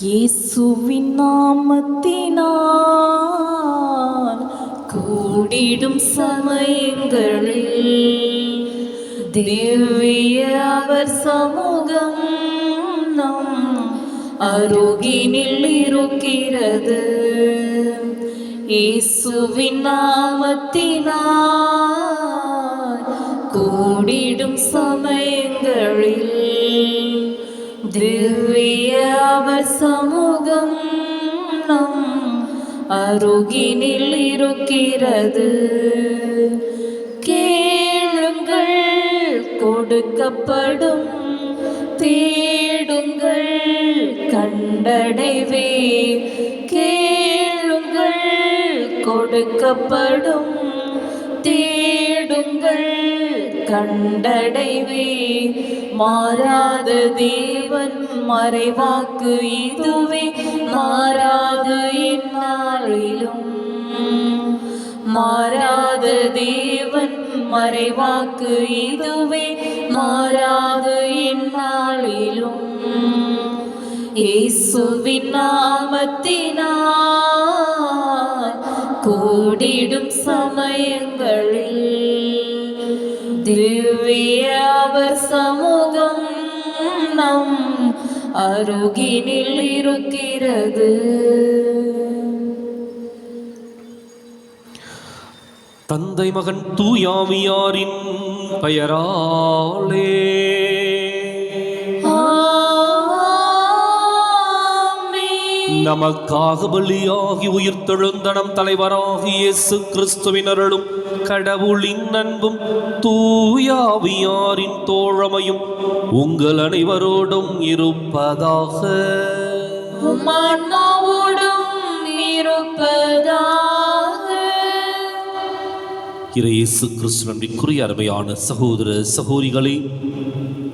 இயேசுவின் நாமத்தினால் கூடிடும் சமயங்களில் திவ்ய அவர் சமூகம் நம் அருகினில் இருக்கிறது. இயேசுவின் நாமத்தினால் கூடிடும் சமயங்களில் திவ்ய அவர் சமூகம் நம் அருகினில் இருக்கிறது. கேளுங்கள் கொடுக்கப்படும், தேடுங்கள் கண்டடைவே. கேளுங்கள் கொடுக்கப்படும், தேடுங்கள் கண்டடைவே. மாறாத தேவன் மறைவாக்கு இதுவே, மாறாது இந்நாளிலும். மாறாத தேவன் மறைவாக்கு இதுவே, மாறாது இந்நாளிலும். இயேசுவின் நாமத்தினால் கூடிடும் சமயங்களில் திவ்ய அவர் சமூகம் நம் அருகினில் இருக்கிறது. தந்தை மகன் தூயாவியாரின் பெயராலே நமக்காக பலியாகி உயிர்த்தெழுந்த நம் தலைவராகிய இயேசு கிறிஸ்துவின் அருளும் கடவுளின் அன்பும் தூயாவியாரின் தோழமையும் உங்கள் அனைவரோடும் இருப்பதாக. இயேசு கிறிஸ்து நன்றிக்குரிய அருமையான சகோதர சகோதரிகளே,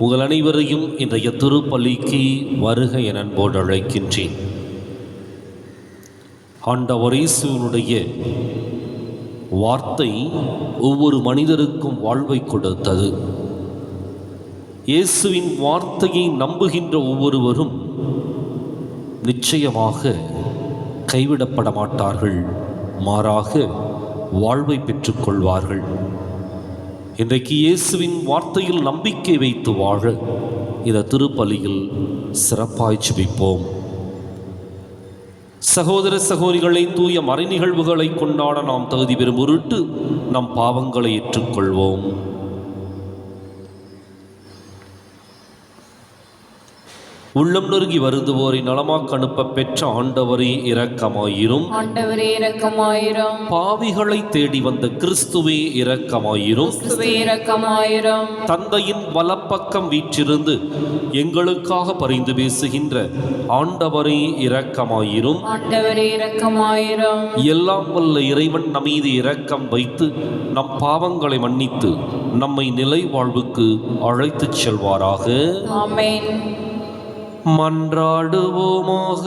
உங்கள் அனைவரையும் இன்றைய திருப்பலிக்கு வருக என அன்போடு அழைக்கின்றேன். ஆண்டவர் இயேசுவினுடைய வார்த்தை ஒவ்வொரு மனிதருக்கும் வாழ்வை கொடுத்தது. இயேசுவின் வார்த்தையை நம்புகின்ற ஒவ்வொருவரும் நிச்சயமாக கைவிடப்பட மாட்டார்கள், மாறாக வாழ்வை பெற்றுக்கொள்வார்கள். இன்றைக்கு இயேசுவின் வார்த்தையில் நம்பிக்கை வைத்து வாழ இந்த திருப்பலியில் சிறப்பாய் ஜெபிப்போம். சகோதர சகோதரிகளை, தூய மறை நிகழ்வுகளை கொண்டாட நாம் தகுதி பெறும் பொருட்டு நம் பாவங்களை ஏற்றுக்கொள்வோம். உள்ளம் நொறுங்கி வருந்துவோரை நலமாக்க அனுப்ப பெற்ற ஆண்டவரே இரக்கமாயிரும். ஆண்டவரே இரக்கமாயிரும். பாவிகளை தேடி வந்த கிறிஸ்துவே இரக்கமாயிரும். கிறிஸ்துவே இரக்கமாயிரும். தந்தையின் வலப்பக்கம் வீற்றிருந்து எங்களுக்காக பரிந்து பேசுகின்ற ஆண்டவரே இரக்கமாயிரும். ஆண்டவரே இரக்கமாயிரும். எல்லாம் வல்ல இறைவன் நம்மீது இரக்கம் வைத்து நம் பாவங்களை மன்னித்து நம்மை நிலை வாழ்வுக்கு அழைத்துச் செல்வாராக. ஆமென். மன்றாடுவோமாக.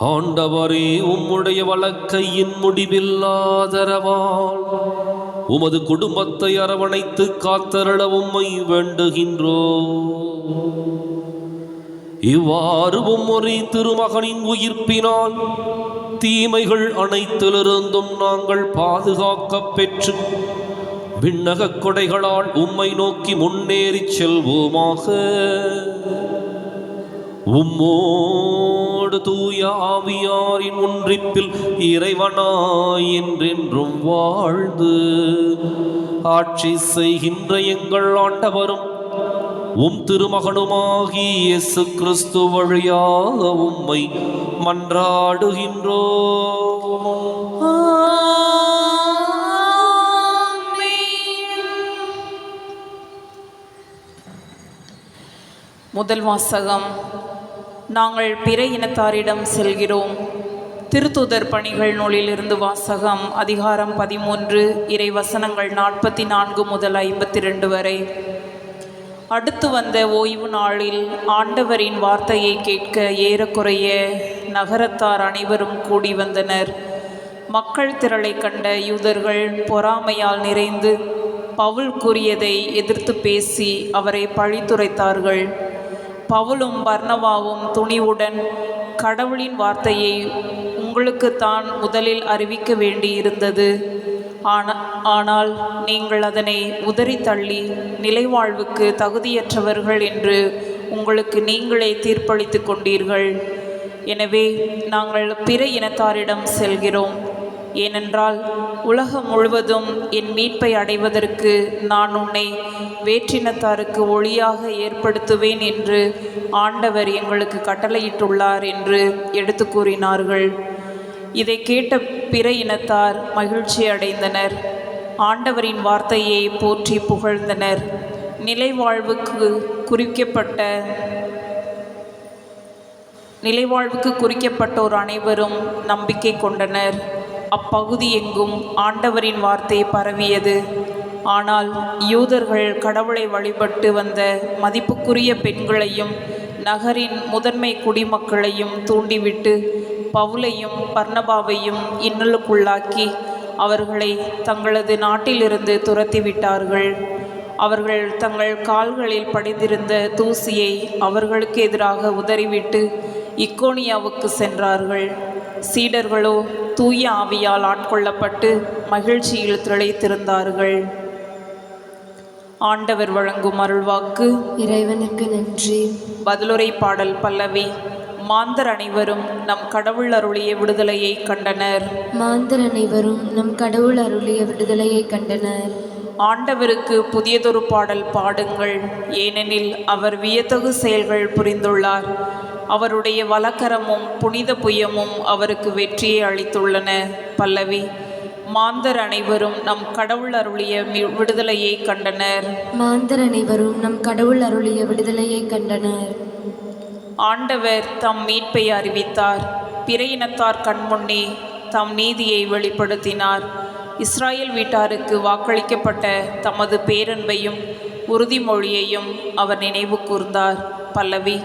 ஆண்டவரே, உம்முடைய வலக்கையின் முடிவில்லாதரவால் உமது குடும்பத்தை அரவணைத்து காத்தருள உம்மை வேண்டுகின்றோம். இவ்வாறு உம்முறை திருமகனின் உயிர்ப்பினால் தீமைகள் அனைத்திலிருந்தும் நாங்கள் பாதுகாக்க பெற்று விண்ணக கொடைகளால் உம்மை நோக்கி முன்னேறி செல்வோமாக. உம்மோடு தூய ஆவியாரின் ஒன்றிப்பில் இறைவனாய் என்றென்றும் வாழ்ந்து ஆட்சி செய்கின்ற எங்கள் ஆண்டவரும் உம் திருமகனுமாகி இயேசு கிறிஸ்து வழியாக உம்மை மன்றாடுகின்றோம். முதல் வாசகம். நாங்கள் பிற இனத்தாரிடம் செல்கிறோம். திருத்தூதர் பணிகள் நூலிலிருந்து வாசகம். அதிகாரம் 13, இறை வசனங்கள் 44 முதல் 52 வரை. அடுத்து வந்த ஓய்வு நாளில் ஆண்டவரின் வார்த்தையை கேட்க ஏறக்குறைய நகரத்தார் அனைவரும் கூடி வந்தனர். மக்கள் திரளை கண்ட யூதர்கள் பொறாமையால் நிறைந்து பவுல் கூறியதை எதிர்த்து பேசி அவரை பழித்துரைத்தார்கள். பவுலும் பர்னபாவும் துணிவுடன், கடவுளின் வார்த்தையை உங்களுக்குத்தான் முதலில் அறிவிக்க வேண்டியிருந்தது. ஆனால் நீங்கள் அதனை உதறி தள்ளி நிலைவாழ்வுக்கு தகுதியற்றவர்கள் என்று உங்களுக்கு நீங்களே தீர்ப்பளித்து கொண்டீர்கள். எனவே நாங்கள் பிற இனத்தாரிடம் செல்கிறோம். ஏனென்றால் உலகம் முழுவதும் என் மீட்பை அடைவதற்கு நான் உன்னை வேற்றினத்தாருக்கு ஒளியாக ஏற்படுத்துவேன் என்று ஆண்டவர் எங்களுக்கு கட்டளையிட்டுள்ளார் என்று எடுத்து கூறினார்கள். இதை கேட்ட பிற இனத்தார் மகிழ்ச்சி அடைந்தனர். ஆண்டவரின் வார்த்தையை போற்றி புகழ்ந்தனர். நிலைவாழ்வுக்கு குறிக்கப்பட்டோர் அனைவரும் நம்பிக்கை கொண்டனர். அப்பகுதி எங்கும் ஆண்டவரின் வார்த்தை பரவியது. ஆனால் யூதர்கள் கடவுளை வழிபட்டு வந்த மதிப்புக்குரிய பெண்களையும் நகரின் முதன்மை குடிமக்களையும் தூண்டிவிட்டு பவுலையும் பர்னபாவையும் இன்னலுக்குள்ளாக்கி அவர்களை தங்களது நாட்டிலிருந்து துரத்திவிட்டார்கள். அவர்கள் தங்கள் கால்களில் படிந்திருந்த தூசியை அவர்களுக்கு எதிராக உதறிவிட்டு இக்கோனியாவுக்கு சென்றார்கள். சீடர்களோ தூய ஆவியால் ஆட்கொள்ளப்பட்டு மகிழ்ச்சியில் திளைத்திருந்தார்கள். ஆண்டவர் வழங்கும் அருள்வாக்கு. இறைவனுக்கு நன்றி. பதிலுரை பாடல் பல்லவி. மாந்தர் அனைவரும் நம் கடவுள் அருளிய விடுதலையை கண்டனர். மாந்தர் அனைவரும் நம் கடவுள் அருளிய விடுதலையை கண்டனர். ஆண்டவருக்கு புதியதொரு பாடல் பாடுங்கள், ஏனெனில் அவர் வியத்தகு செயல்கள் புரிந்துள்ளார். அவருடைய வலக்கரமும் புனித புயமும் அவருக்கு வெற்றியை அளித்துள்ளன. பல்லவி. மாந்தர் அனைவரும் நம் கடவுள் அருளிய விடுதலையை கண்டனர். மாந்தர் அனைவரும் நம் கடவுள் அருளிய விடுதலையை கண்டனர். ஆண்டவர் தம் மீட்பை அறிவித்தார். பிற இனத்தார் கண்முன்னே தம் நீதியை வெளிப்படுத்தினார். இஸ்ராயேல் வீட்டாருக்கு வாக்களிக்கப்பட்ட தமது பேரன்பையும் உறுதிமொழியையும் அவர் நினைவு கூர்ந்தார். பல்லவி.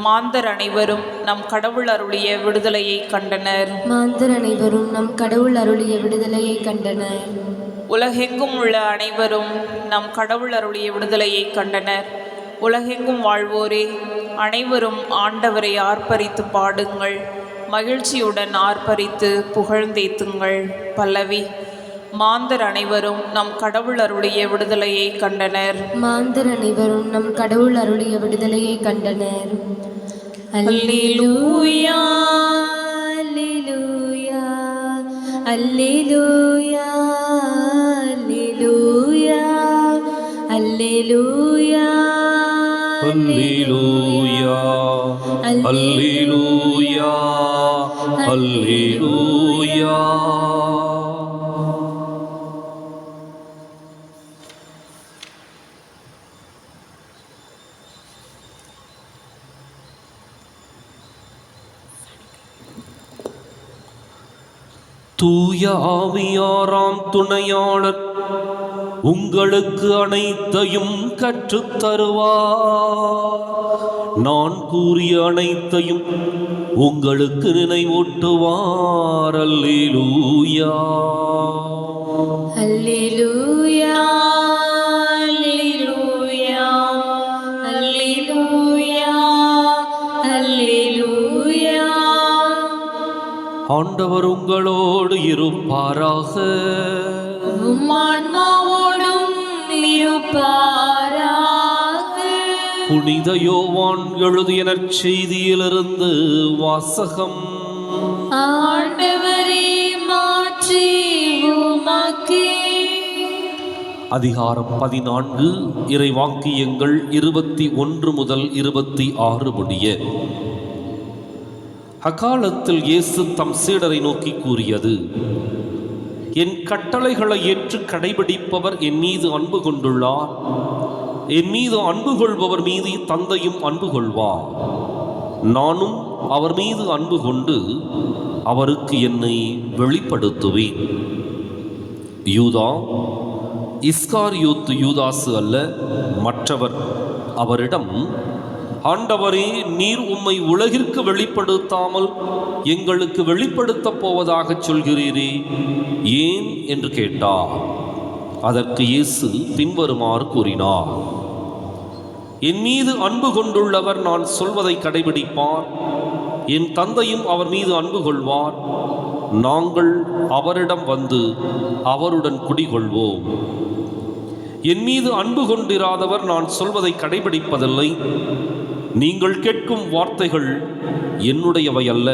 மாந்தர் அனைவரும் நம் கடவுள் அருளிய விடுதலையை கண்டனர். மாந்தர் அனைவரும் நம் கடவுள் அருளிய விடுதலையை கண்டனர். உலகெங்கும் உள்ள அனைவரும் நம் கடவுள் அருளிய விடுதலையை கண்டனர். உலகெங்கும் வாழ்வோரே, அனைவரும் ஆண்டவரை ஆர்ப்பரித்து பாடுங்கள், மகிழ்ச்சியுடன் ஆர்ப்பரித்து புகழ்ந்தேத்துங்கள். பல்லவி. மாந்தர் அனைவரும் நம் கடவுள் அருளிய விடுதலையை கண்டனர். மாந்தர் அனைவரும் நம் கடவுள் அருளிய விடுதலையை கண்டனர். அல்லேலூயா அல்லேலூயா அல்லேலூயா அல்லேலூயா அல்லேலூயா அல்லேலூயா அல்லேலூயா அல்லேலூயா. தூய ஆவியாராம் துணையாளர் உங்களுக்கு அனைத்தையும் கற்றுத் தருவார். நான் கூறிய அனைத்தையும் உங்களுக்கு நினைவூட்டுவார். அல்லேலூயா அல்லேலூயா அல்லேலூயா அல்லேலூயா அல்லேலூயா. ஆண்டவர் உங்களோடு இருப்பாராக. உம் ஆன்மாவோடும் இருப்பாராக. புனித யோவான் எழுதிய நற்செய்தியிலிருந்து வாசகம். ஆண்டவரே, மாற்றி உமக்கே. அதிகாரம் 14, இறைவாக்கியங்கள் 21 முதல் 26 முடிய. அக்காலத்தில் இயேசு தம் சீடரை நோக்கி கூறியது: என் கட்டளைகளை ஏற்று கடைபிடிப்பவர் என் மீது அன்பு கொண்டுள்ளார். என் மீது அன்பு கொள்பவர் மீது தந்தையும் அன்பு கொள்வார். நானும் அவர் மீது அன்பு கொண்டு அவருக்கு என்னை வெளிப்படுத்துவேன். யூதா, இஸ்காரியோத்து யூதாசு அல்ல, மற்றவர் அவரிடம், ஆண்டவரே, நீர் உம்மை உலகிற்கு வெளிப்படுத்தாமல் எங்களுக்கு வெளிப்படுத்தப் போவதாக சொல்கிறீரே, ஏன் என்று கேட்டார். அதற்கு இயேசு பின்வருமாறு கூறினார்: என் மீது அன்பு கொண்டுள்ளவர் நான் சொல்வதை கடைபிடிப்பார், என் தந்தையும் அவர் மீது அன்பு கொள்வார், நாங்கள் அவரிடம் வந்து அவருடன் குடிகொள்வோம். என் மீது அன்பு கொண்டிராதவர் நான் சொல்வதை கடைபிடிப்பதில்லை. நீங்கள் கேட்கும் வார்த்தைகள் என்னுடையவை அல்ல,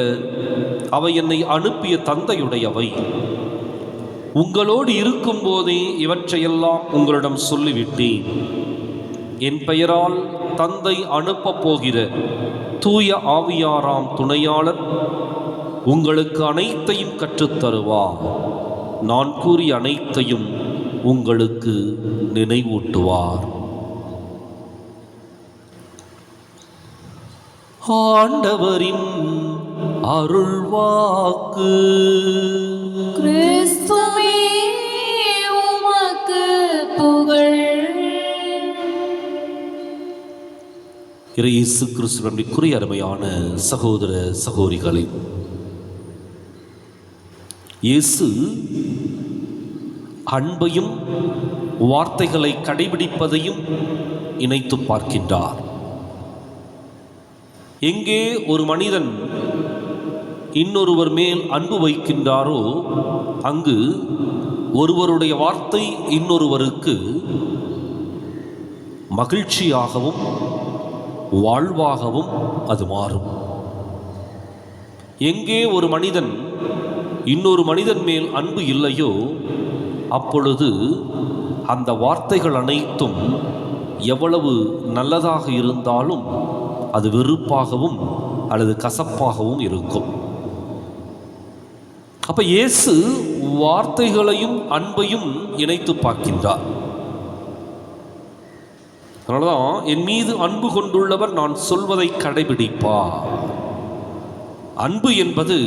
அவை என்னை அனுப்பிய தந்தையுடையவை. உங்களோடு இருக்கும்போதே இவற்றையெல்லாம் உங்களிடம் சொல்லிவிட்டேன். என் பெயரால் தந்தை அனுப்பப் போகிற தூய ஆவியாராம் துணையாளர் உங்களுக்கு அனைத்தையும் கற்றுத்தருவார். நான் கூறிய அனைத்தையும் உங்களுக்கு நினைவூட்டுவார். ஆண்டவரின் அருள்வாக்கு. கிறிஸ்துவே உமக்கு புகழ். இயேசு கிறிஸ்துவிற்குரிய அருமையான சகோதர சகோதரிகளே, இயேசு அன்பையும் வார்த்தைகளை கடைபிடிப்பதையும் இணைத்து பார்க்கின்றார். எங்கே ஒரு மனிதன் இன்னொருவர் மேல் அன்பு வைக்கின்றாரோ அங்கு ஒருவருடைய வார்த்தை இன்னொருவருக்கு மகிழ்ச்சியாகவும் வாழ்வாகவும் அது மாறும். எங்கே ஒரு மனிதன் இன்னொரு மனிதன் மேல் அன்பு இல்லையோ அப்பொழுது அந்த வார்த்தைகள் அனைத்தும் எவ்வளவு நல்லதாக இருந்தாலும் அது வெறுப்பாகவும் அல்லது கசப்பாகவும் இருக்கும். அப்ப இயேசு வார்த்தைகளையும் அன்பையும் இணைத்து பார்க்கின்றார். அதனால்தான் என் மீது அன்பு கொண்டுள்ளவர் நான் சொல்வதை கடைபிடிப்பார். அன்பு என்பது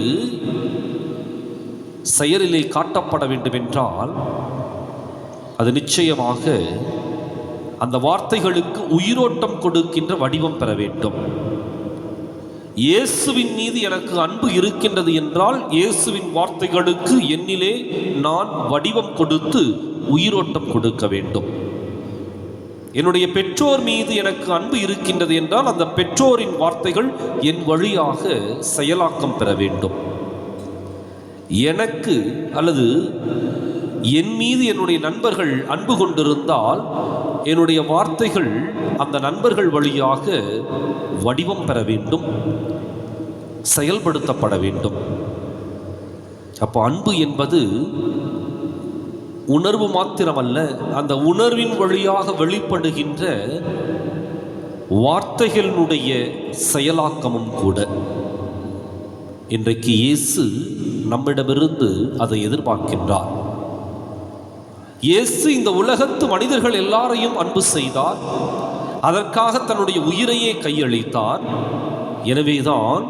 செயலிலே காட்டப்பட வேண்டும் என்றால் அது நிச்சயமாக அந்த வார்த்தைகளுக்கு உயிரோட்டம் கொடுக்கின்ற வடிவம் பெற வேண்டும். இயேசுவின் மீது எனக்கு அன்பு இருக்கின்றது என்றால் இயேசுவின் வார்த்தைகளுக்கு என்னிலே நான் வடிவம் கொடுத்து உயிரோட்டம் கொடுக்க வேண்டும். என்னுடைய பெற்றோர் மீது எனக்கு அன்பு இருக்கின்றது என்றால் அந்த பெற்றோரின் வார்த்தைகள் என் வழியாக செயலாக்கம் பெற வேண்டும். எனக்கு அல்லது என் மீது என்னுடைய நண்பர்கள் அன்பு கொண்டிருந்தால் என்னுடைய வார்த்தைகள் அந்த நண்பர்கள் வழியாக வடிவம் பெற வேண்டும், செயல்படுத்தப்பட வேண்டும். அப்போ அன்பு என்பது உணர்வு மாத்திரமல்ல, அந்த உணர்வின் வழியாக வெளிப்படுகின்ற வார்த்தைகளினுடைய செயலாக்கமும் கூட. இன்றைக்கு இயேசு நம்மிடமிருந்து அதை எதிர்பார்க்கின்றார். இயேசு இந்த உலகத்து மனிதர்கள் எல்லாரையும் அன்பு செய்தார், அதற்காக தன்னுடைய உயிரையே கையளித்தார். எனவேதான்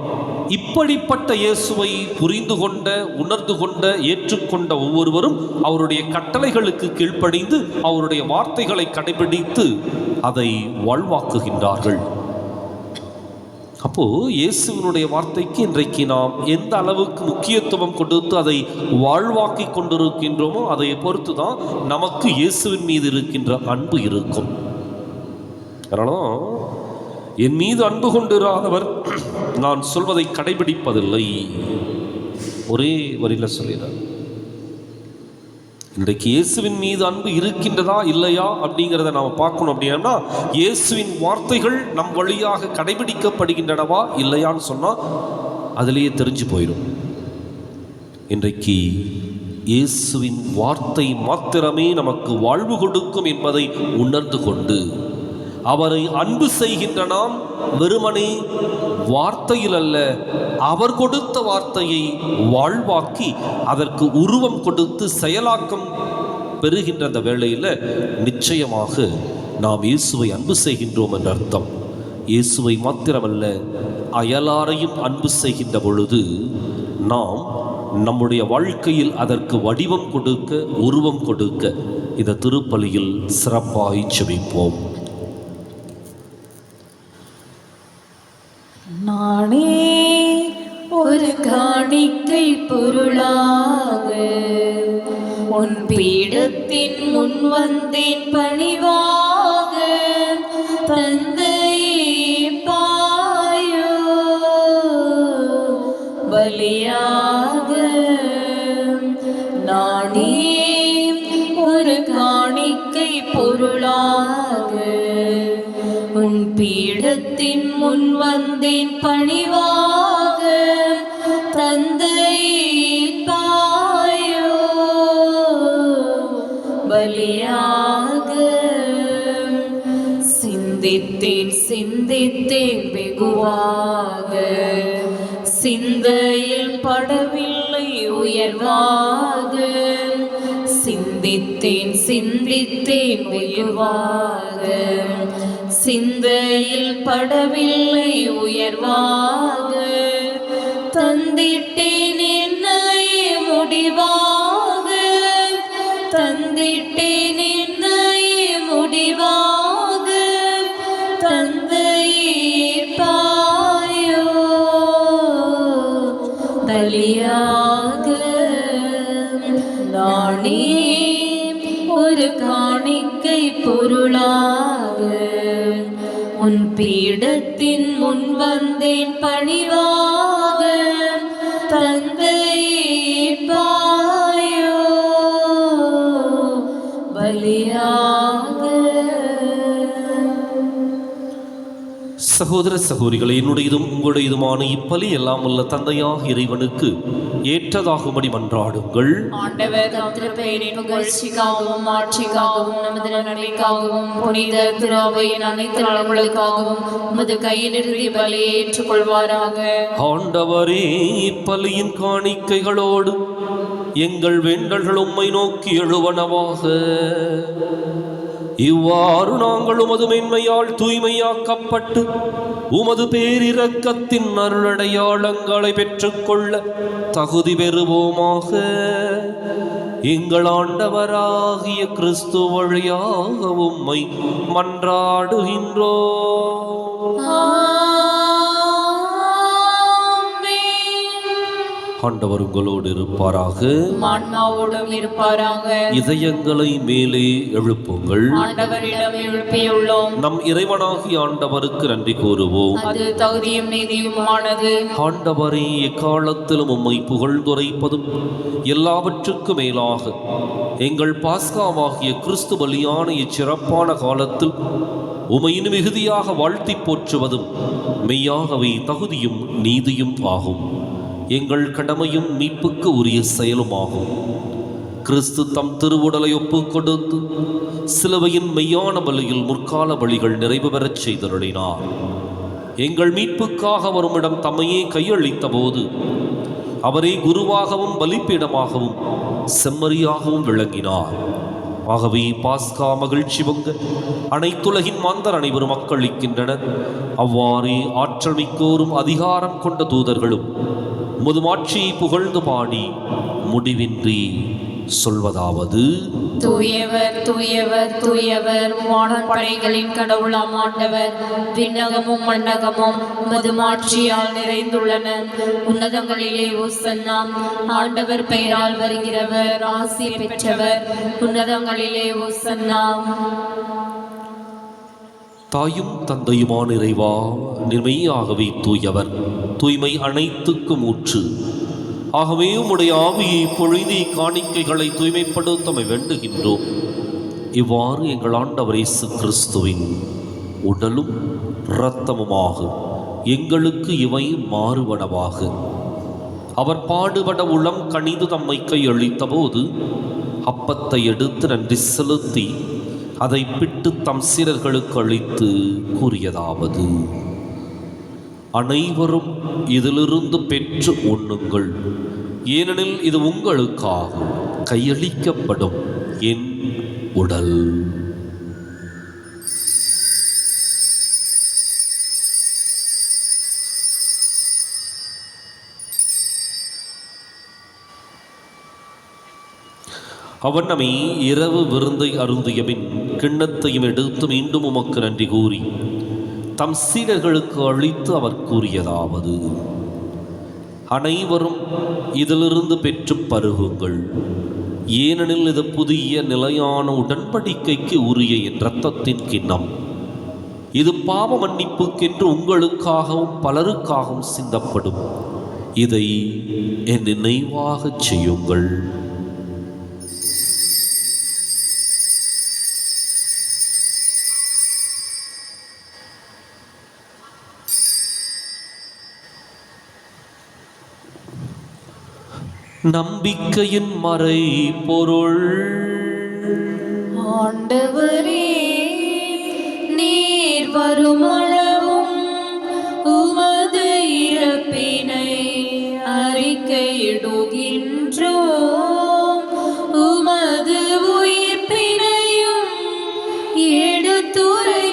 இப்படிப்பட்ட இயேசுவை புரிந்து கொண்ட, உணர்ந்து கொண்ட, ஏற்றுக்கொண்ட ஒவ்வொருவரும் அவருடைய கட்டளைகளுக்கு கீழ்ப்படிந்து அவருடைய வார்த்தைகளை கடைபிடித்து அதை வாழ்வாக்குகின்றார்கள். அப்போ இயேசுவினுடைய வார்த்தைக்கு இன்றைக்கு நாம் எந்த அளவுக்கு முக்கியத்துவம் கொடுத்து அதை வாழ்வாக்கி கொண்டிருக்கின்றோமோ அதை பொறுத்து தான் நமக்கு இயேசுவின் மீது இருக்கின்ற அன்பு இருக்கும். அதனால என் மீது அன்பு கொண்டிராதவர் நான் சொல்வதை கடைபிடிப்பதில்லை. ஒரே வரியில் சொல்லிடுறார். இன்றைக்கு இயேசுவின் மீது அன்பு இருக்கின்றதா இல்லையா அப்படிங்கிறத நாம் பார்க்கணும். அப்படின்னா இயேசுவின் வார்த்தைகள் நம் வழியாக கடைபிடிக்கப்படுகின்றனவா இல்லையான்னு சொன்னால் அதிலேயே தெரிஞ்சு போயிடும். இன்றைக்கு இயேசுவின் வார்த்தை மாத்திரமே நமக்கு வாழ்வு கொடுக்கும் என்பதை உணர்ந்து கொண்டு அவரை அன்பு செய்கின்ற நாம் வெறுமனே வார்த்தையில் அல்ல, அவர் கொடுத்த வார்த்தையை வாழ்வாக்கி அதற்கு உருவம் கொடுத்து செயலாக்கம் பெறுகின்ற அந்த வேளையில் நிச்சயமாக நாம் இயேசுவை அன்பு செய்கின்றோம் என்ற அர்த்தம். இயேசுவை மாத்திரமல்ல, அயலாரையும் அன்பு செய்கின்ற பொழுது நாம் நம்முடைய வாழ்க்கையில் அதற்கு வடிவம் கொடுக்க, உருவம் கொடுக்க இந்த திருப்பலியில் சிறப்பாய் செபிப்போம். நானே ஒரு காணிக்கை பொருளாக உன் பீடத்தின் முன் வந்தேன் பணிவாக, தந்தையே பாயோ பலியாக. நானே ஒரு காணிக்கை பொருளாக உன் பீடத்தின் முன் வந்தேன் பணிவாக, தந்தையே பாயோ பலியாக. சிந்தித்தேன் சிந்தித்தேன் வெகுவாக, சிந்தையில் படவில்லை உயர்வாக. சிந்தித்தேன் சிந்தித்தேன் வெகுவாக, சிந்தையில் படவில்லை உயர்வாக. தந்திட்டேன் என்னையே முடிவாக, தந்திட்டேன் என்னையே முடிவாக. தந்தையே பாயோ பலியாக. நானே ஒரு காணிக்கை பொருளாக உன் பீடத்தின் முன் வந்தேன் பணிவாக, தந்தையே பாயோ பலியாக. சகோதர சகோதரிகளை, என்னுடையதும் உங்களுடையதுமான இப்பலி எல்லாம் உள்ள தந்தையாக இறைவனுக்கு ஏற்றதாகும்படி மன்றாடுங்கள். ஆண்டவர் திருப்பெயரின் புகழ்ச்சிக்காகவும் ஆட்சிக்காகவும் நமது நன்மைக்காகவும் புனித திருவையின் அனைத்து நலன்களுக்காகவும் உமது கையிலிருந்து பலியை ஏற்றுக்கொள்வாராக. ஆண்டவரே, இப்பலியின் காணிக்கைகளோடு எங்கள் வேண்டல்கள் உம்மை நோக்கி எழுவனவாக. இவ்வாறு நாங்கள் உமது மென்மையால் தூய்மையாக்கப்பட்டு உமது பேரிரக்கத்தின் அருளடையாளங்களை பெற்றுக்கொள்ள தகுதி பெறுவோமாக. எங்கள் ஆண்டவராகிய கிறிஸ்து வழியாக உம்மை மன்றாடுகின்றோம். ஆண்டவர் உங்களோடு இருப்பாராக, ஆன்மாவோடும் இருப்பாராக. இதயங்களை மேலே எழுப்புங்கள். ஆண்டவரிடம் எழுப்பியுள்ளோம். நம் இறைவனாகிய ஆண்டவருக்கு நன்றி கூறுவோம். அது தகுதியும் நீதியுமானது. ஆண்டவரே, எக்காலத்திலும் உம்மை புகழ்ந்துரைப்பதும் எல்லாவற்றுக்கும் மேலாக எங்கள் பாஸ்காவாகிய கிறிஸ்து பலியான இச்சிறப்பான காலத்தில் உமையின் மிகுதியாக வாழ்த்தி போற்றுவதும் மெய்யாகவே தகுதியும் நீதியும் ஆகும். எங்கள் கடமையும் மீட்புக்கு உரிய செயலுமாகும். கிறிஸ்து தம் திருவுடலை ஒப்புக் கொடுத்து சிலுவையின் மெய்யான பலியில் முற்கால பலிகள் நிறைவு பெறச் செய்தருளினார். எங்கள் மீட்புக்காக வருமிடம் தம்மையே கையளித்த போது அவரே குருவாகவும் பலிப்பீடமாகவும் செம்மறியாகவும் விளங்கினார். ஆகவே பாஸ்கா மகிழ்ச்சி பொங்க அனைத்துலகின் மாந்தர் அனைவரும் மக்களிக்கின்றனர். அவ்வாறே ஆற்றல் மிக்கோரும் அதிகாரம் கொண்ட தூதர்களும் முதுமாட்சியை புகழ்ந்து பாடி முடிவின்றி சொல்வதாவது: தூயவர் தூயவர் தூயவர், வானப்படைகளின் கடவுளாம் ஆண்டவர். விண்ணகமும் மண்ணகமும் மதுமாட்சியால் நிறைந்துள்ளன. உன்னதங்களிலே ஓசன்னா. ஆண்டவர் பெயரால் வருகிறவர் ஆசி பெற்றவர். உன்னதங்களிலே ஓசன்னா. தாயும் தந்தையுமான இறைவா, நிர்மையாகவே தூயவர், தூய்மை அனைத்துக்கும் ஊற்று. ஆகவே உம்முடைய ஆவியை பொழுதி காணிக்கைகளை தூய்மைப்படுத்தமை வேண்டுகின்றோம். இவ்வாறு எங்கள் ஆண்டவர் இயேசு கிறிஸ்துவின் உடலும் இரத்தமுமாக எங்களுக்கு இவை மாறுவனவாக. அவர் பாடுபட உளம் கனிந்து தம்மை கையளித்த போது அப்பத்தை எடுத்து நன்றி செலுத்தி அதை பிட்டு தம் சீடர்களுக்கு அளித்து கூறியதாவது: அனைவரும் இதிலிருந்து பெற்று உண்ணுங்கள், ஏனெனில் இது உங்களுக்காக கையளிக்கப்படும் என் உடல். அவனமே இரவு விருந்தை அருந்தியபின் கிண்ணத்தையும் எடுத்து மீண்டும் உமக்கு நன்றி கூறி தம் சீடர்களுக்கு அளித்து அவர் கூறியதாவது: அனைவரும் இதிலிருந்து பெற்று பருகுங்கள், ஏனெனில் இது புதிய நிலையான உடன்படிக்கைக்கு உரிய என் இரத்தத்தின் கிண்ணம். இது பாவ மன்னிப்புக்கென்று உங்களுக்காகவும் பலருக்காகவும் சிந்தப்படும். இதை என் நினைவாகச் செய்யுங்கள். நம்பிக்கையின் மறை பொருள். ஆண்டவரே, நீர் வருமளவும் உமது இறப்பினை அறிக்கையிடுகின்றோம், உமது உயிர்ப்பினையும் எடுத்துரைக்கின்றோம்.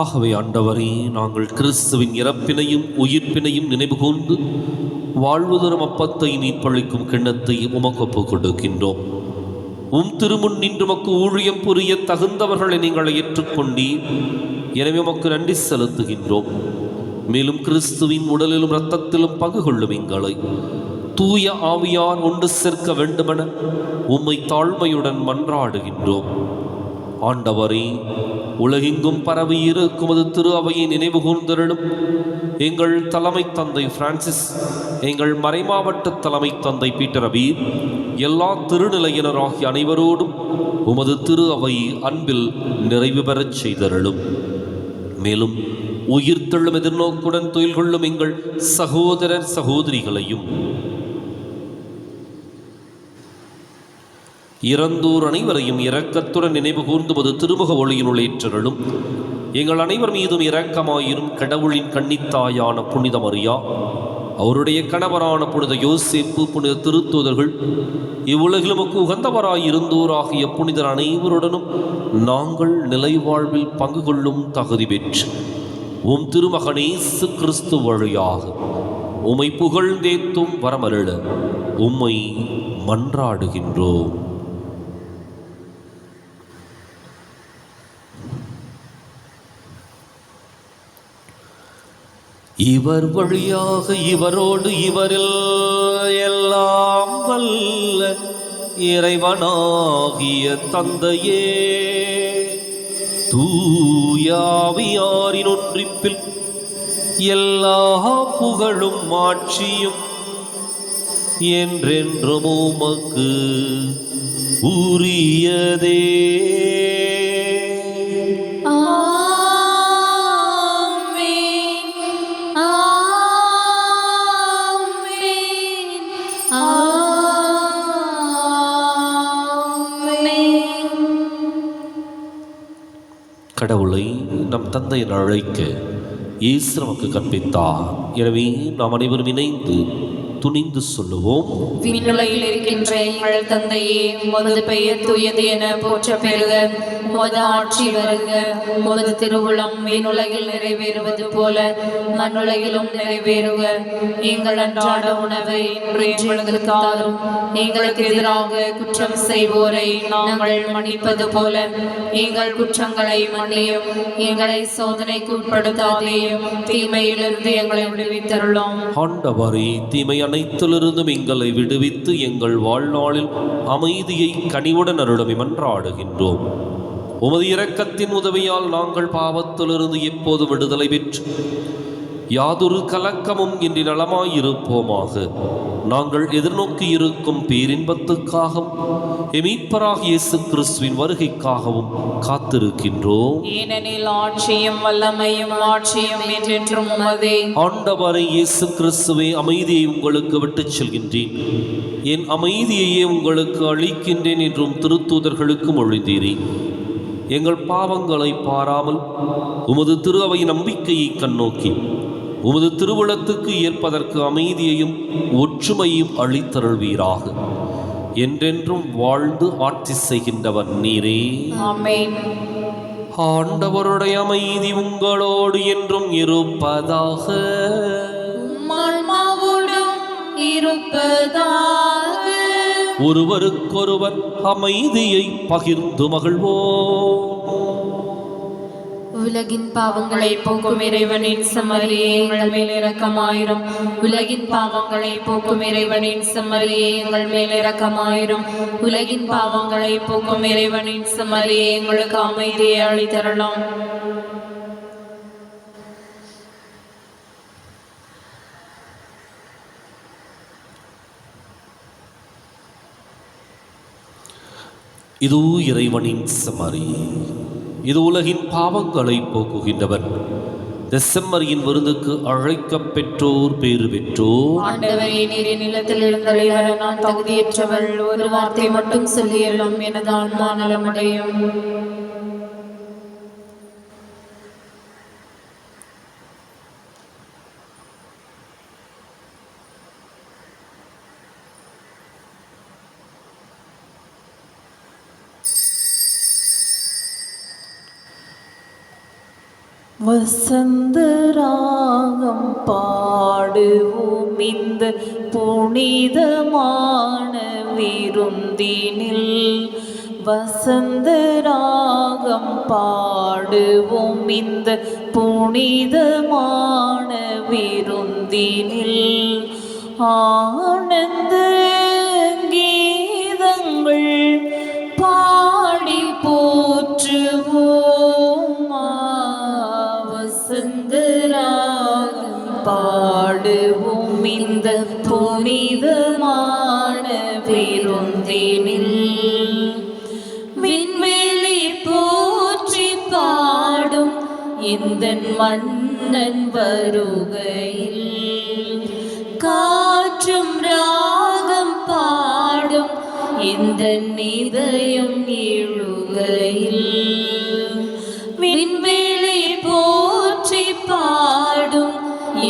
ஆகவே ஆண்டவரே, நாங்கள் கிறிஸ்துவின் இறப்பினையும் உயிர்ப்பினையும் நினைவு கூர்ந்து வாழ்வு தரும் அப்பத்தை மீட்பளிக்கும் கிண்ணத்தை உமக்கு ஒப்புக் கொடுக்கின்றோம். திருமுன் நின்று உமக்கு ஊழியம் புரிய தகுந்தவர்களை நீங்கள் ஏற்றுக்கொண்டீர். எனவே உமக்கு நன்றி செலுத்துகின்றோம். மேலும் கிறிஸ்துவின் உடலிலும் இரத்தத்திலும் பங்கு கொள்ளும் எங்களை தூய ஆவியார் ஒன்று சேர்க்க வேண்டுமென உம்மை தாழ்மையுடன் மன்றாடுகின்றோம். ஆண்டவரே, உலகெங்கும் பரவி இருக்கும் அது திரு அவையை நினைவு கூர்ந்தருளும். எங்கள் தலைமை தந்தை பிரான்சிஸ், எங்கள் மறைமாவட்ட தலைமை தந்தை பீட்டர் அபீர், எல்லா திருநிலையினர் ஆகிய அனைவரோடும் உமது திரு அவை அன்பில் நிறைவு பெறச் செய்தருளும். மேலும் உயிர்த்தெழும் எதிர்நோக்குடன் துயில் கொள்ளும் எங்கள் சகோதரர் சகோதரிகளையும் இறந்தோர் அனைவரையும் இரக்கத்துடன் நினைவு கூர்ந்து மது திருமுக ஒளியினுள் ஏற்றருளும். எங்கள் அனைவர் மீதும் இரக்கமாயிரும். கடவுளின் கன்னித்தாயான புனித மரியா, அவருடைய கணவரான புனித யோசேப்பு, புனித திருத்தூதர்கள், இவ்வுலகிலும் உகந்தவராயிருந்தோராகிய புனிதர் அனைவருடனும் நாங்கள் நிலைவாழ்வில் பங்கு கொள்ளும் தகுதி பெற்று உம் திருமகன் இயேசு கிறிஸ்து வழியாக உம்மை புகழ்ந்தேத்தும் வரமருள உம்மை மன்றாடுகின்றோம். இவர் வழியாக இவரோடு இவரில் எல்லாம் வல்ல இறைவனாகிய தந்தையே, தூயாவியாரின் ஒன்றிப்பில் எல்லா புகழும் ஆட்சியும் என்றென்றும் உமக்கு உரியதே. கடவுளை நம் தந்தை என அழைக்க இயேசு நமக்கு கற்பித்தார். எனவே நாம் அனைவரும் இணைந்து துணிந்து சொல்லுவோம். விண்ணுலகில் இருக்கின்ற எங்கள் தந்தையே, உமது பெயர் தூயது என போற்ற பெறுக. உமது ஆட்சி வருக. உமது திருவுளம் விண்ணுலகில் நிறைவேறுவது போல மண்ணுலகிலும் நிறைவேறுக. எங்கள் அன்றாட உணவை இன்று எங்களுக்கு தாரும். எங்களுக்கு எதிராக குற்றம் செய்வோரை நாங்கள் மன்னிப்பது போல எங்கள் குற்றங்களை மன்னியும். எங்களை சோதனைக்கு உட்படுத்தாதேயும், தீமையிலிருந்து எங்களை விடுவித்தருளும். ஆண்டவரே, தீமை அனைத்திலிருந்தும் எங்களை விடுவித்து எங்கள் வாழ்நாளில் அமைதியை கனிவுடன் அருளும் மன்றாடுகின்றோம். உமது இரக்கத்தின் உதவியால் நாங்கள் பாவத்திலிருந்து எப்போது விடுதலை பெற்று யாதொரு கலக்கமும் இன்றி நலமாயிருப்போமாக. நாங்கள் எதிர்நோக்கி இருக்கும் பேரின்பத்துக்காகவும் மீட்பராக இயேசு கிறிஸ்துவின் வருகைக்காகவும் காத்திருக்கின்றோம். ஏனெனில் ஆட்சியும் வல்லமையும் மாட்சியும் என்றென்றும் உமதே. ஆண்டவரை இயேசு கிறிஸ்துவே, அமைதியை உங்களுக்கு விட்டுச் செல்கின்றேன், என் அமைதியையே உங்களுக்கு அளிக்கின்றேன் என்றும் திருத்தூதர்களுக்கு மொழிந்தீரேன். எங்கள் பாவங்களை பாராமல் உமது திரு அவை நம்பிக்கையை கண்ணோக்கி உமது திருவுளத்துக்கு ஏற்பதற்கு அமைதியையும் ஒற்றுமையும் அளித்தருள்வீராக. என்றென்றும் வாழ்ந்து ஆட்சி செய்கின்றவர் நீரே. ஆமென். ஆண்டவருடைய அமைதி உங்களோடு என்றும் இருப்பதாக. உம்மான்மாவோடும் இருப்பதாக. ஒருவருக்கொருவர் அமைதியை பகிர்ந்து மகிழ்வோம். உலகின் பாவங்களை போக்கும் இறைவனின் செம்மறியே எங்கள் மேல் இரக்கமாயிரும். உலகின் பாவங்களை போக்கும் இறைவனின் செம்மறியே எங்கள் மேல் இரக்கமாயிரும். உலகின் பாவங்களை போக்கும் இறைவனின் செம்மறியே எங்களுக்கு அமைதியை அளித்தரலாம். இதோ இறைவனின் செம்மறி, இது உலகின் பாவங்களை போக்குகின்றவர். இந்த செம்மறியின் விருந்துக்கு அழைக்கப் பெற்றோர் பேறு பெற்றோர். ஆண்டவரே, நீரின் நிலத்தில் எழுந்தருள நான் தகுதியற்றவள். ஒரு வார்த்தை மட்டும் சொல்லியலும் எனது ஆன்மா நலமடையும். வசந்தராகம் பாடுவோம் இந்த புனிதமான விருந்தினில். வசந்தராகம் பாடுவோம் இந்த புனிதமான விருந்தினில். ஆனந்த கீதங்கள் பாடி போற்றுவோம். வசந்தராகம் பாடுவோம் இந்த புனிதமான விருந்தினில். விண்வெளி போற்றி பாடும் எந்தன் மன்னன் வருகையில். காற்றும் ராகம் பாடும் எந்தன் இதயம் எழுகையில். விண்வெளி போற்றி பாடும்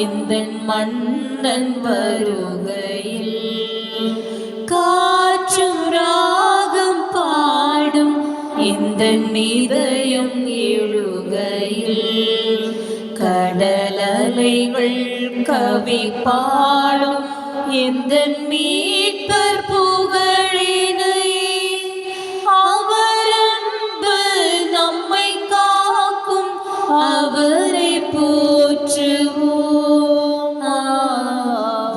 எந்தன் மன்னன் வருகையில். காற்றும் ராகம் பாடும் எந்தன் இதயம் எழுகையில். கடலலைகள் கவி பாடும் எந்தன் மீட்பர் புகழினை. அவர் அன்பு நம்மை காக்கும், அவரை போற்றுவோம்.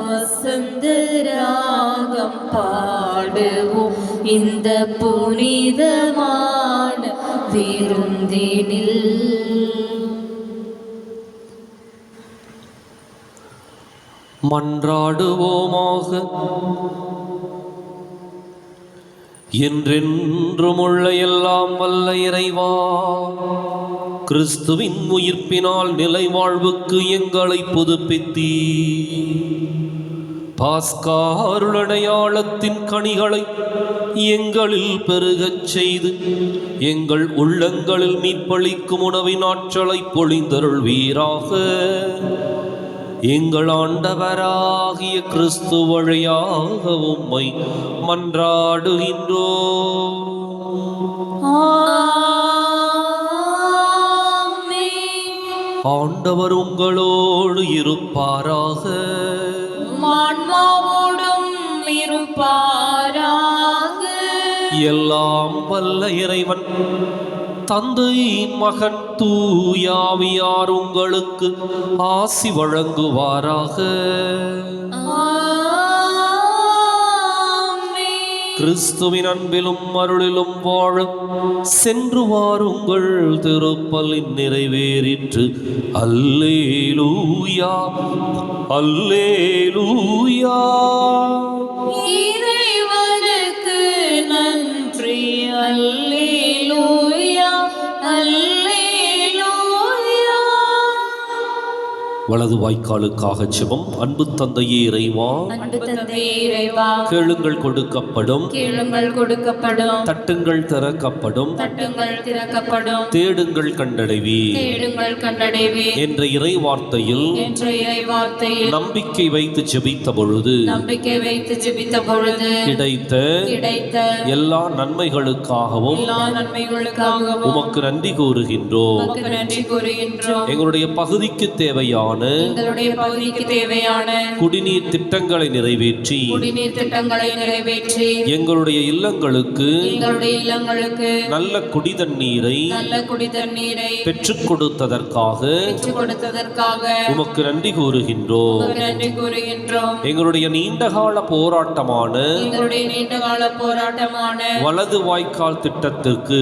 வசந்தராகம் பாடுவோம் இந்த புனிதமான விருந்தினில். மன்றாடுவோமாக. என்றென்றும் உள்ள எல்லாம் வல்ல இறைவா, கிறிஸ்துவின் உயிர்ப்பினால் நிலை வாழ்வுக்கு எங்களை புதுப்பித்தீ. பாஸ்கா அருளடையாளத்தின் கனிகளை எங்களில் பெருகச் செய்து எங்கள் உள்ளங்களில் மீட்பளிக்கும் உணவின் ஆற்றலை பொழிந்தருள்வீராக. எங்கள் ஆண்டவராகிய கிறிஸ்து வழியாக உம்மை மன்றாடுகின்றோம். ஆண்டவர் உங்களோடு இருப்பாராக. ஆன்மாவோடும் இருப்பாராக. எல்லாம் வல்ல இறைவன் தந்தை, மகன், தூயாவியார் உங்களுக்கு ஆசி வழங்குவாராக. கிறிஸ்துவின் அன்பிலும் அருளிலும் வாழ சென்று வாருங்கள். திருப்பலின் நிறைவேறிற்று. அல்லேலூயா, அல்லேலூயா. இறைவனுக்கு நன்றி. அல்லேலூயா, அல்லேலூயா. வலது வாய்க்காலுக்காக ஜெபம். அன்பு தந்தையே இறைவா, அன்பு தந்தையே இறைவா, கேளுங்கள் கொடுக்கப்படும், கேளுங்கள் கொடுக்கப்படும். தட்டுங்கள் திறக்கப்படும், தட்டுங்கள் திறக்கப்படும். தேடுங்கள் கண்டடைவீர் தேடுங்கள் கண்டடைவீர் என்ற இறை வார்த்தையில் என்ற இறை வார்த்தையில் நம்பிக்கை வைத்து ஜெபித்த பொழுது நம்பிக்கை வைத்து ஜெபித்த பொழுது கிடைத்த எல்லா நன்மைகளுக்காகவும் எல்லா நன்மைகளுக்காகவும் உமக்கு நன்றி கூறுகின்றோம். உமக்கு நன்றி கூறுகின்றோம். எங்களுடைய பகுதிக்கு தேவையான எங்களுடைய பகுதிக்கு தேவையான குடிநீர் திட்டங்களை நிறைவேற்றி குடிநீர் திட்டங்களை நிறைவேற்றி எங்களுடைய இல்லங்களுக்கு நல்ல குடிதண்ணீரை பெற்றுக் கொடுத்ததற்காக உமக்கு நன்றி கூறுகின்றோம். எங்களுடைய நீண்டகால போராட்டமான வலது வாய்க்கால் திட்டத்திற்கு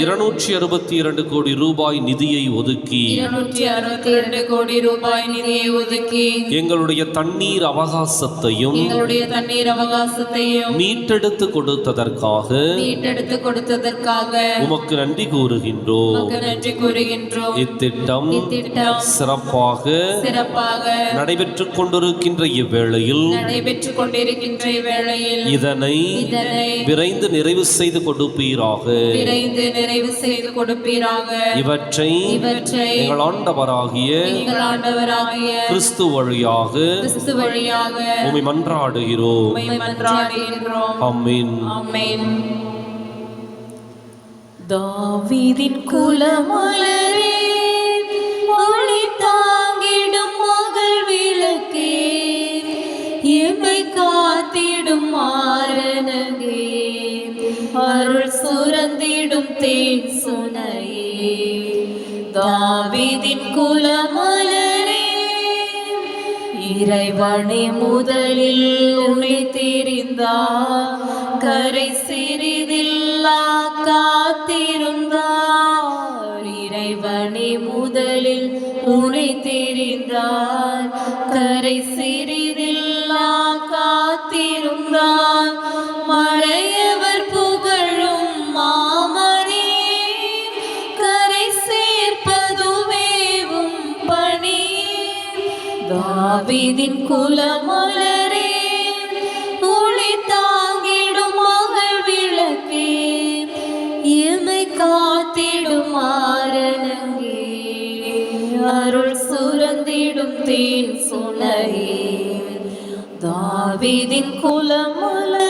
262 கோடி ரூபாய் நிதியை ஒதுக்கி எங்களுடைய தண்ணீர் அவகாசத்தையும் மீட்டெடுத்து கொடுத்ததற்காக உமக்கு நன்றி கூறுகின்றோம். இத்திட்டம் சிறப்பாக நடைபெற்றுக் கொண்டிருக்கின்ற இவ்வேளையில் இதனை விரைந்து நிறைவு செய்து கொடுப்பீராக. இவற்றை எங்கள் ஆண்டவராகிய கிறிஸ்து வழியாக உம்மை மன்றாடுகிறோம். ஆமென். தாவீதின் குலமலரே, ஒளி தாங்கிடும் மகள் விளக்கே, எம்மை காத்திடும் மாறனகே, அருள் சுரந்திடும் தேன் சுனையே. தாவீதின் குலமலரே, இறைவனே முதலில் உன்னை தெரிந்தார், கரை சிறிதில்லா காத்திருந்தார். இறைவனே முதலில் உன்னை தெரிந்தார், கரை சிறிதில்லா காத்திருந்தார். மறையவர் புகழும் மாமரே, கரை சேர்ப்பதுவேவும் பணி. தாவீதின் குலமலரே, ஒளி தாங்கிடும் மகள் விளக்கே, எம்மை காத்திடும் ஆரணங்கே, அருள் சுரந்திடும் தேன் சுனையே. தாவீதின் குலமலரே.